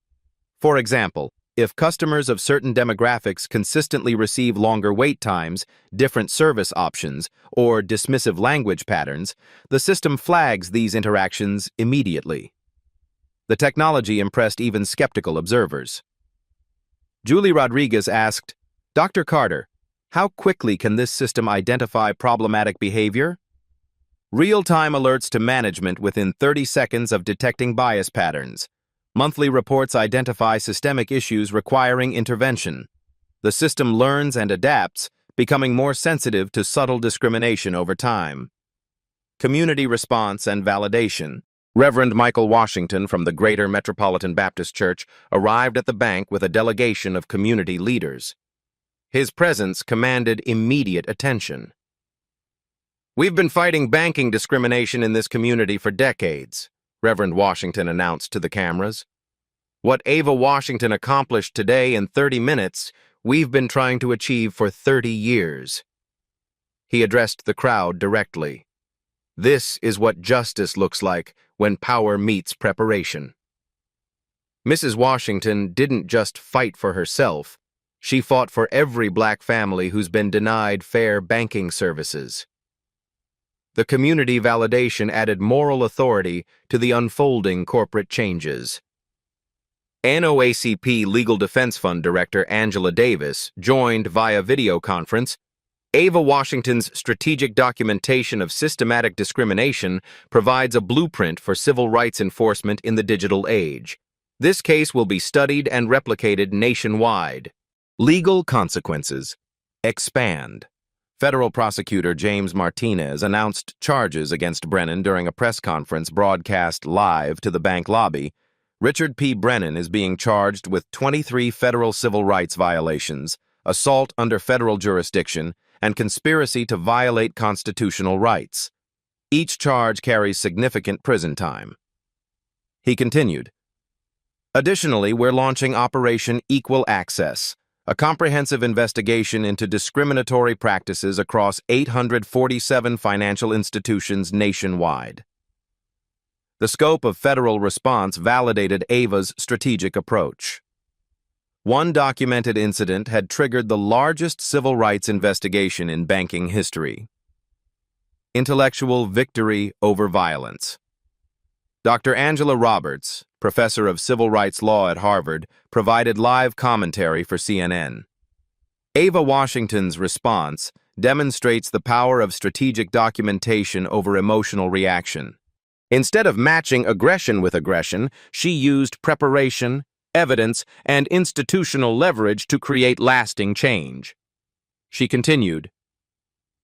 For example, if customers of certain demographics consistently receive longer wait times, different service options, or dismissive language patterns, the system flags these interactions immediately. The technology impressed even skeptical observers. Julie Rodriguez asked, Dr. Carter, how quickly can this system identify problematic behavior? Real-time alerts to management within 30 seconds of detecting bias patterns. Monthly reports identify systemic issues requiring intervention. The system learns and adapts, becoming more sensitive to subtle discrimination over time. Community response and validation. Reverend Michael Washington from the Greater Metropolitan Baptist Church arrived at the bank with a delegation of community leaders. His presence commanded immediate attention. We've been fighting banking discrimination in this community for decades, Reverend Washington announced to the cameras. What Ava Washington accomplished today in 30 minutes, we've been trying to achieve for 30 years. He addressed the crowd directly. This is what justice looks like when power meets preparation. Mrs. Washington didn't just fight for herself. She fought for every black family who's been denied fair banking services. The community validation added moral authority to the unfolding corporate changes. NOACP Legal Defense Fund Director Angela Davis joined via video conference. Ava Washington's strategic documentation of systematic discrimination provides a blueprint for civil rights enforcement in the digital age. This case will be studied and replicated nationwide. Legal consequences. Expand. Federal prosecutor James Martinez announced charges against Brennan during a press conference broadcast live to the bank lobby. Richard P. Brennan is being charged with 23 federal civil rights violations, assault under federal jurisdiction, and conspiracy to violate constitutional rights. Each charge carries significant prison time. He continued, "Additionally, we're launching Operation Equal Access, a comprehensive investigation into discriminatory practices across 847 financial institutions nationwide." The scope of federal response validated Ava's strategic approach. One documented incident had triggered the largest civil rights investigation in banking history. Intellectual victory over violence. Dr. Angela Roberts, professor of civil rights law at Harvard, provided live commentary for CNN. Ava Washington's response demonstrates the power of strategic documentation over emotional reaction. Instead of matching aggression with aggression, she used preparation, evidence, and institutional leverage to create lasting change. She continued,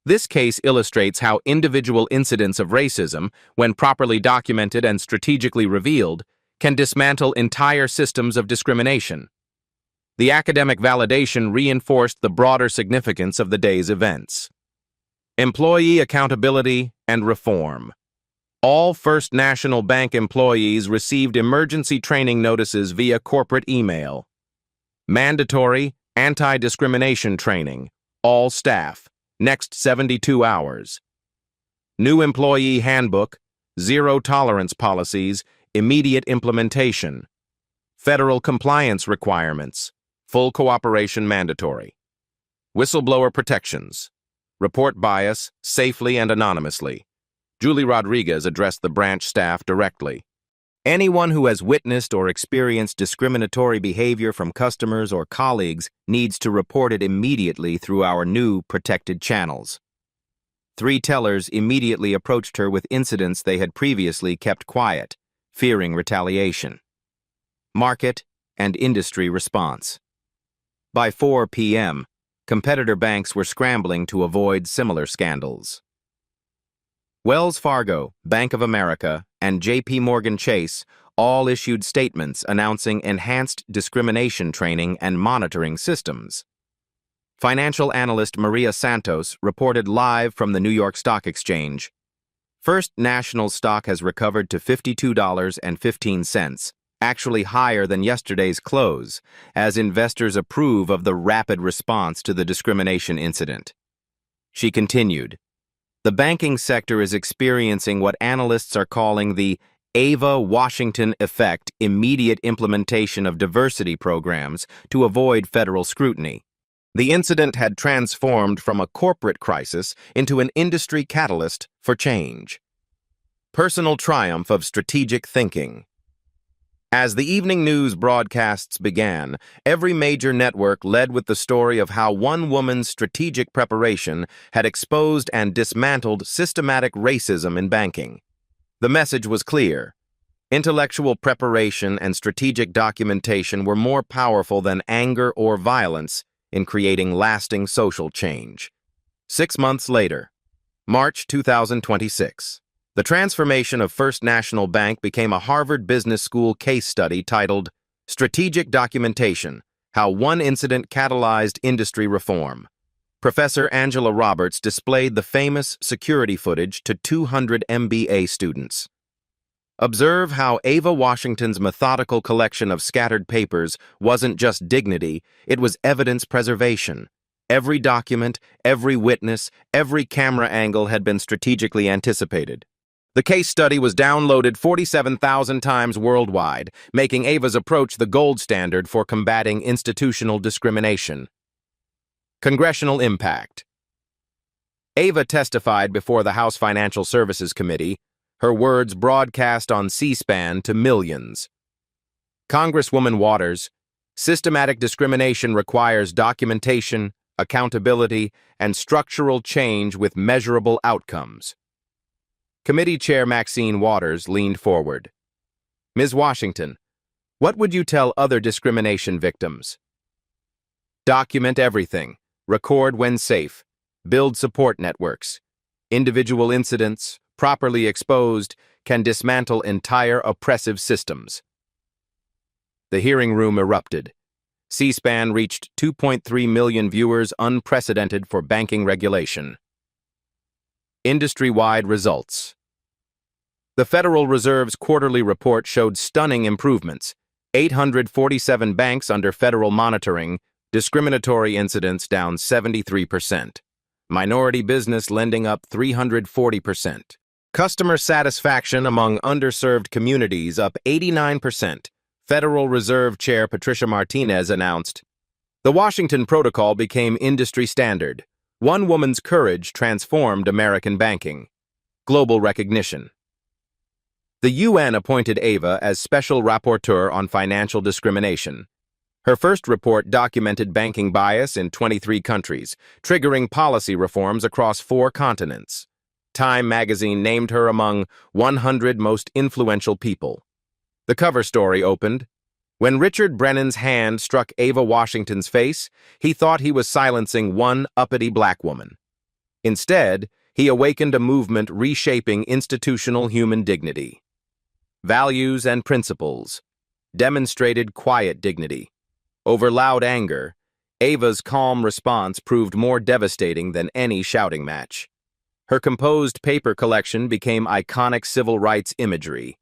"This case illustrates how individual incidents of racism, when properly documented and strategically revealed, can dismantle entire systems of discrimination." The academic validation reinforced the broader significance of the day's events. Employee accountability and reform. All First National Bank employees received emergency training notices via corporate email. Mandatory anti-discrimination training, all staff, next 72 hours. New employee handbook, zero tolerance policies, immediate implementation. Federal compliance requirements, full cooperation mandatory. Whistleblower protections. Report bias safely and anonymously. Julie Rodriguez addressed the branch staff directly. Anyone who has witnessed or experienced discriminatory behavior from customers or colleagues needs to report it immediately through our new protected channels. 3 tellers immediately approached her with incidents they had previously kept quiet, fearing retaliation. Market and industry response. By 4 p.m., competitor banks were scrambling to avoid similar scandals. Wells Fargo, Bank of America, and J.P. Morgan Chase all issued statements announcing enhanced discrimination training and monitoring systems. Financial analyst Maria Santos reported live from the New York Stock Exchange. First National stock has recovered to $52.15, actually higher than yesterday's close, as investors approve of the rapid response to the discrimination incident. She continued, "The banking sector is experiencing what analysts are calling the Ava Washington effect, immediate implementation of diversity programs to avoid federal scrutiny." The incident had transformed from a corporate crisis into an industry catalyst for change. Personal triumph of strategic thinking. As the evening news broadcasts began, every major network led with the story of how one woman's strategic preparation had exposed and dismantled systematic racism in banking. The message was clear. Intellectual preparation and strategic documentation were more powerful than anger or violence in creating lasting social change. 6 months later, March 2026. The transformation of First National Bank became a Harvard Business School case study titled Strategic Documentation: How One Incident Catalyzed Industry Reform. Professor Angela Roberts displayed the famous security footage to 200 MBA students. Observe how Ava Washington's methodical collection of scattered papers wasn't just dignity, it was evidence preservation. Every document, every witness, every camera angle had been strategically anticipated. The case study was downloaded 47,000 times worldwide, making Ava's approach the gold standard for combating institutional discrimination. Congressional impact. Ava testified before the House Financial Services Committee, her words broadcast on C-SPAN to millions. Congresswoman Waters, systematic discrimination requires documentation, accountability, and structural change with measurable outcomes. Committee Chair Maxine Waters leaned forward. Ms. Washington, what would you tell other discrimination victims? Document everything, record when safe, build support networks. Individual incidents, properly exposed, can dismantle entire oppressive systems. The hearing room erupted. C-SPAN reached 2.3 million viewers, unprecedented for banking regulation. Industry-wide results. The Federal Reserve's quarterly report showed stunning improvements. 847 banks under federal monitoring, discriminatory incidents down 73%. Minority business lending up 340%. Customer satisfaction among underserved communities up 89%. Federal Reserve Chair Patricia Martinez announced, "The Washington Protocol became industry standard. One woman's courage transformed American banking." Global recognition. The UN appointed Ava as Special Rapporteur on Financial Discrimination. Her first report documented banking bias in 23 countries, triggering policy reforms across 4 continents. Time magazine named her among 100 most influential people. The cover story opened, "When Richard Brennan's hand struck Ava Washington's face, he thought he was silencing one uppity black woman. Instead, he awakened a movement reshaping institutional human dignity. Values and principles. Demonstrated quiet dignity. Over loud anger, Ava's calm response proved more devastating than any shouting match. Her composed paper collection became iconic civil rights imagery.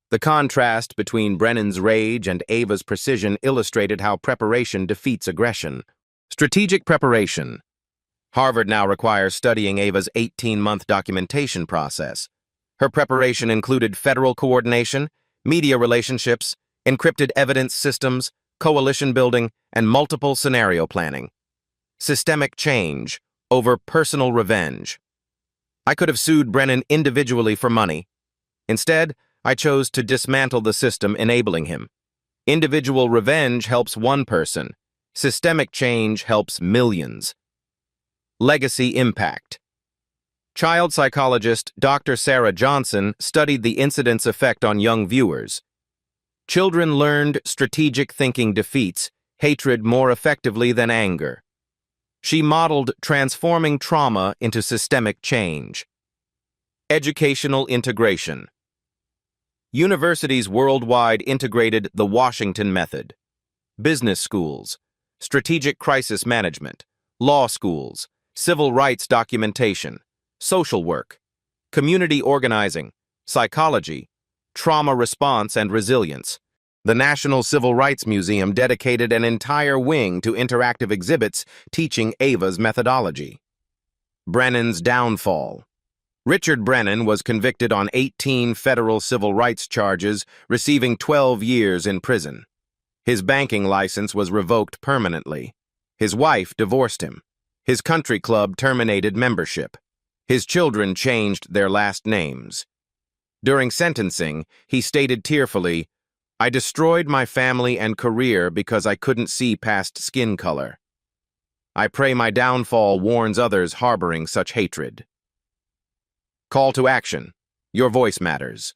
The contrast between Brennan's rage and Ava's precision illustrated how preparation defeats aggression. Strategic preparation. Harvard now requires studying Ava's 18-month documentation process. Her preparation included federal coordination, media relationships, encrypted evidence systems, coalition building, and multiple scenario planning. Systemic change over personal revenge. I could have sued Brennan individually for money. Instead, I chose to dismantle the system enabling him. Individual revenge helps one person. Systemic change helps millions. Legacy impact. Child psychologist Dr. Sarah Johnson studied the incident's effect on young viewers. Children learned strategic thinking defeats hatred more effectively than anger. She modeled transforming trauma into systemic change. Educational integration. Universities worldwide integrated the Washington method. Business schools, strategic crisis management, law schools, civil rights documentation, social work, community organizing, psychology, trauma response and resilience. The National Civil Rights Museum dedicated an entire wing to interactive exhibits teaching Ava's methodology. Brennan's downfall. Richard Brennan was convicted on 18 federal civil rights charges, receiving 12 years in prison. His banking license was revoked permanently. His wife divorced him. His country club terminated membership. His children changed their last names. During sentencing, he stated tearfully, "I destroyed my family and career because I couldn't see past skin color. I pray my downfall warns others harboring such hatred." Call to action. Your voice matters.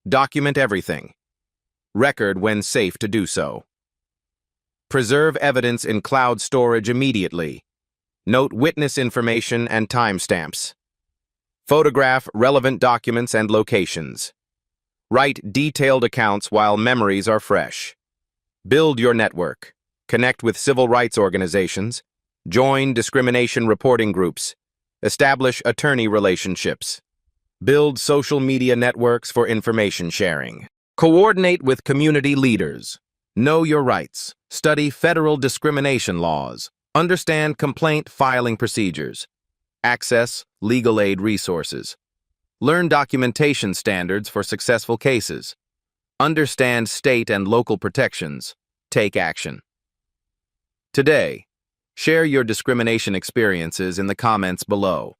Document everything. Record when safe to do so. Preserve evidence in cloud storage immediately. Note witness information and timestamps. Photograph relevant documents and locations. Write detailed accounts while memories are fresh. Build your network. Connect with civil rights organizations. Join discrimination reporting groups. Establish attorney relationships. Build social media networks for information sharing. Coordinate with community leaders. Know your rights. Study federal discrimination laws. Understand complaint filing procedures. Access legal aid resources. Learn documentation standards for successful cases. Understand state and local protections. Take action. Today, share your discrimination experiences in the comments below.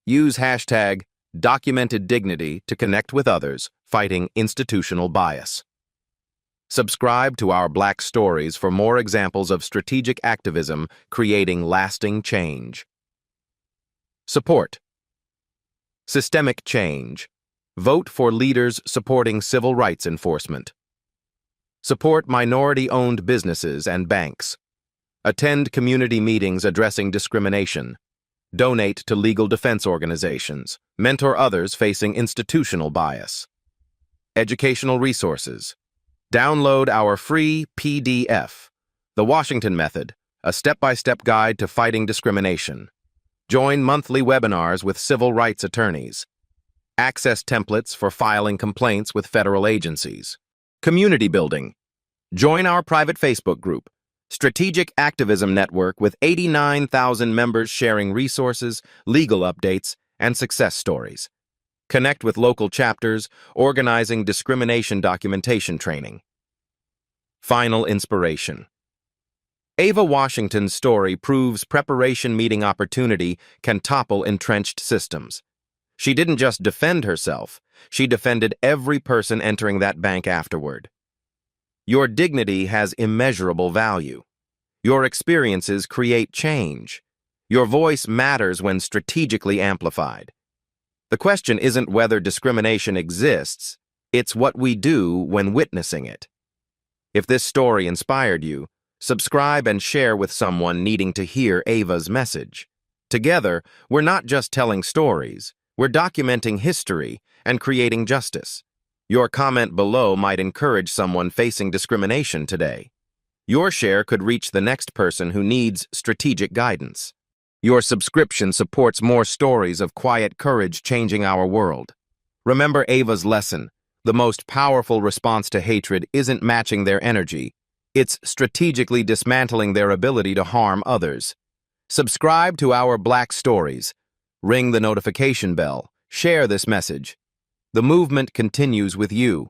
Use hashtag #DocumentedDignity to connect with others fighting institutional bias. Subscribe to our Black Stories for more examples of strategic activism creating lasting change. Support. Systemic change. Vote for leaders supporting civil rights enforcement. Support minority-owned businesses and banks. Attend community meetings addressing discrimination. Donate to legal defense organizations. Mentor others facing institutional bias. Educational resources. Download our free PDF, The Washington Method, a step-by-step guide to fighting discrimination. Join monthly webinars with civil rights attorneys. Access templates for filing complaints with federal agencies. Community building. Join our private Facebook group, Strategic Activism Network, with 89,000 members sharing resources, legal updates, and success stories. Connect with local chapters, organizing discrimination documentation training. Final inspiration. Ava Washington's story proves preparation meeting opportunity can topple entrenched systems. She didn't just defend herself, she defended every person entering that bank afterward. Your dignity has immeasurable value. Your experiences create change. Your voice matters when strategically amplified. The question isn't whether discrimination exists, it's what we do when witnessing it. If this story inspired you, subscribe and share with someone needing to hear Ava's message. Together, we're not just telling stories, we're documenting history and creating justice. Your comment below might encourage someone facing discrimination today. Your share could reach the next person who needs strategic guidance. Your subscription supports more stories of quiet courage changing our world. Remember Ava's lesson. The most powerful response to hatred isn't matching their energy. It's strategically dismantling their ability to harm others. Subscribe to our Black Stories. Ring the notification bell. Share this message. The movement continues with you.